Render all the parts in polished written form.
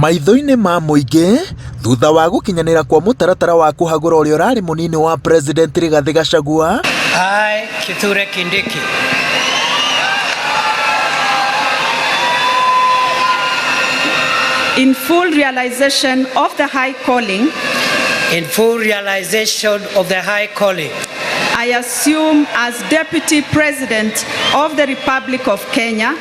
maitho-inĩ ma mũingĩ thutha wa gũkinyanĩra kwa mũtaratara wa kũhagũra ũrĩa ũrarĩ mũnini wa President Rigathi Gachagua. I, Kithure Kindiki, in full realization of the high calling, I assume as Deputy President of the Republic of Kenya.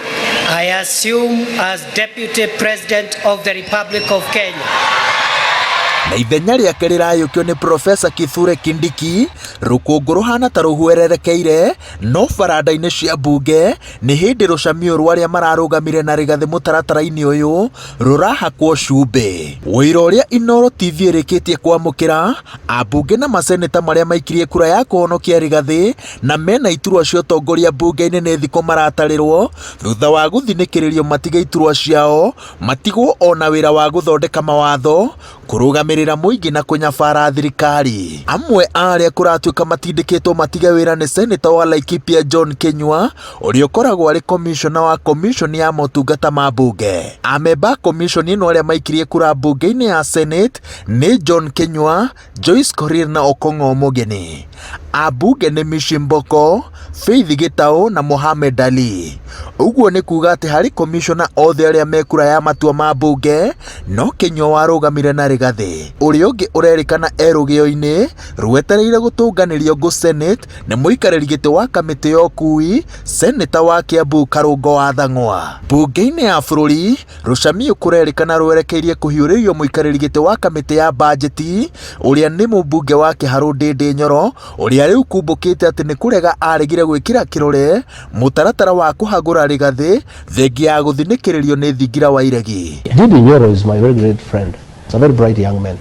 Na ithenya rĩake rĩrayũkio nĩ Profesa Kithure Kindiki, rũkũngũ rũhana ta rũhwererekeire, no baranda-inĩ cia mbunge nĩ hĩndĩ rũcamio rwa arĩa mararũgamire na Rigathi mũtaratara-inĩ ũyũ rũrahakwo cumbĩ. Wĩra ũrĩa Inooro TV ĩrĩkĩtie kwamũkĩra ambunge na maseneta marĩa maikirie kura ya kũhonokia Rigathi na mena iturwa cia ũtongoria mbunge-inĩ nĩ thikũ maratarĩrwo thutha wa gũthinĩkĩrĩrio matige iturwa ciao, matigwo ona wĩra wa gũthondeka mawatho, kũrũgamĩrĩra mũingĩ na kũnyabara thirikari. Amwe arĩa kũratuĩka matindĩkĩtwo matige wĩra nĩ seneta wa Laikipia John Kinyua, ũrĩa ũkoragwo arĩ komishona wa komishoni ya motungata ma mbunge. Amemba komishoni ĩno arĩa maikirie kura mbunge-inĩ ya Senate nĩ John Kinyua, Joyce Korir na Okong'o Omogeni. Ambunge nĩ Mishi Mboko, Faith Gitau na Mohamed Ali. Ũguo nĩ kuga atĩ harĩ komishona othe arĩa mekura ya matua ma mbunge no Kinyua warũgamire na Rigathi. Ũrĩa ũngĩ ũrerĩkana erũgĩo-inĩ rwetereire gũtũnganĩrio ngũ Senate nĩ mũikarĩri gĩtĩ wa kamĩtĩ ya ũkui, seneta wa Kiambu Karũngo wa Thang'wa. Mbunge-inĩ ya bũrũri rũcamio kũrerĩkana rwerekeirie kũhiũrĩrio mũikarĩri gĩtĩ wa kamĩtĩ ya bajeti ũrĩa nĩ mũmbunge wa Kĩharũ Ndĩndĩ Nyoro, ũrĩa rĩu kumbũkĩte atĩ nĩ kũrega aregire gwĩkĩra kĩrore mũtaratara wa kũhagũra Rigathi thengia ya gũthinĩkĩrĩrio nĩ Thingira wa Iregi. Ndĩndĩ Nyoro is my very great friend. He's a very bright young man.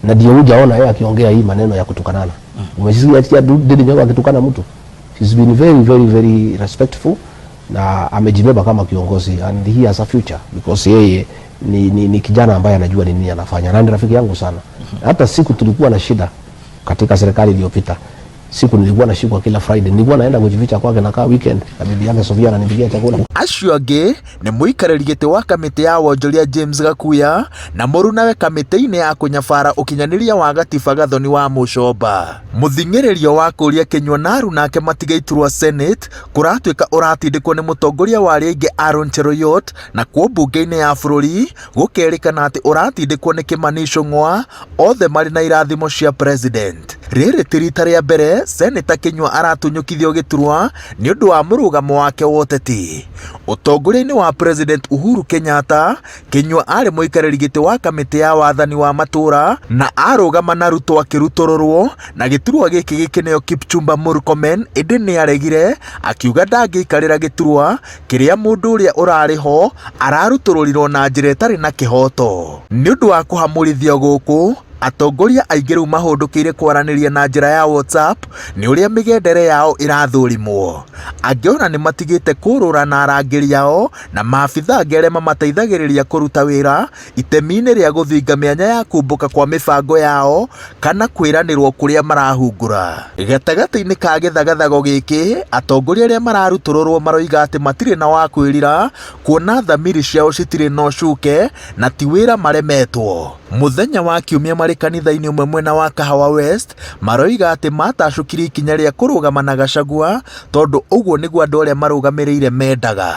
Na ndio hujaona yeye akiongea hii maneno ya kutukanana. Umesikia Ndĩndĩ Nyoro akitukana mtu? He's been very respectful na amejibeba kama kiongozi and he has a future because yeye ni kijana ambaye anajua nini anafanya na ni rafiki yangu sana. Hata siku tulikuwa na shida katika serikali iliyopita, siku nilikuwa nashikwa kila Friday, nilikuwa naenda kujificha kwake na kaa weekend na bibi yake Sofia ananipigia chakula. Acio angĩ nĩ mũikarĩri gĩtĩ wa kamĩtĩ ya wonjoria James Gakuya na mũrunawe kamĩtĩ-inĩ ya kũnyabara ũkinyanĩria wa gatiba Gathoni wa Mũcomba. Mũthing'ĩrĩrio wa kũria Kinyua na Aru nake matiga iturwa Senate kũratuĩka ũratindĩkwo nĩ mũtongoria wa arĩa aingĩ Aaron Cheruiyot, na kuo mbunge-inĩ ya bũrũri gũkerĩkana atĩ ũratindĩkwo nĩ Kimani Ichung'wa, othe marĩ na irathimo cia president. Rĩrĩ ti rita rĩa mbere seneta Kinyua aratunyũkithio gĩturwa nĩ ũndũ wa mũrũgamo wake wa ũteti. Ũtongoria-inĩ wa President Uhuru Kenyatta, Kinyua arĩ mũikarĩri gĩtĩ wa kamĩtĩ ya wathani wa matũra na arũgama na Ruto akĩrutũrũrwo na gĩturwa gĩkĩ gĩkĩneo Kipchumba Murkomen, ĩndĩ nĩ aregire akiuga ndangĩikarĩra gĩturwa kĩrĩa mũndũ ũrĩa ũrarĩ ho ararutũrũrirwo na njĩra ĩtarĩ na kĩhoto. Nĩ ũndũ wa kũhamũrithio gũkũ, atongoria aingĩ rĩu mahũndũkĩire kwaranĩria na njĩra ya WhatsApp nĩ ũrĩa mĩgendere yao ĩrathũrimwo. Angĩ ona nĩ matigĩte kũrũra na arangĩri yao na maabitha angĩ arĩa mamateithagĩrĩria kũruta wĩra itemi-inĩ rĩa gũthinga mĩanya ya kumbũka kwa mĩbango yao kana kwĩranĩrwo kũrĩa marahungura. Gatagatĩ-inĩ ka gĩthagathago gĩkĩ, atongoria arĩa mararutũrũrwo maroiga atĩ matirĩ na wa kwĩrira kuona thamiri ciao citirĩ na ũcuke na ti wĩra maremetwo. Mũthenya wa Kiumia marĩ kanitha-inĩ ũmwe mwena wa Kahawa West maroiga atĩ matacũkirie ikinya rĩa kũrũgama na Gachagua tondũ ũguo nĩguo andũ arĩa marũgamĩrĩire mendaga.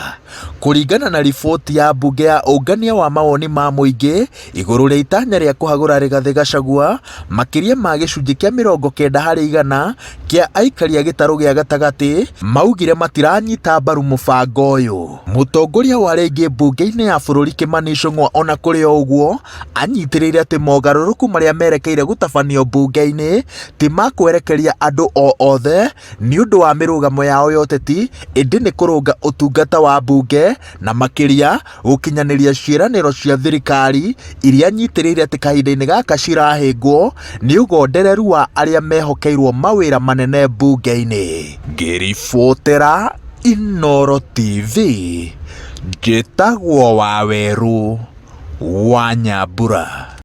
Kũringana na riboti ya mbunge ya ũngania wa mawoni ma mũingĩ igũrũ rĩa itanya rĩa kũhagũra Rigathi Gachagua, makĩria ma gĩcunjĩ kĩa 90% kĩa aikari a gĩtarũ gĩa gatagatĩ maugire matiranyita mbaru mũbango ũyũ. Mũtongoria wa rĩngĩ mbunge-inĩ ya bũrũri Kimani Ichung'wa ona kũrĩ o ũguo anyitĩrĩire atĩ mogarũrũku marĩa merekeire gũtabanio mbunge-inĩ ti makwerekeria andũ othe nĩ ũndũ wa mĩrũgamo yao ya ũteti, ĩndĩ nĩ kũrũnga ũtungata wa mbunge na makĩria gũkinyanĩria ciĩranĩro cia thirikari iria nyitĩrĩire atĩ kahinda-inĩ gaka cirahĩngwo nĩ ũgondereru wa arĩa mehokeirwo mawĩra manene mbunge-inĩ. Ngĩribotera Inooro TV, njĩtagwo Waweru wa Nyambura.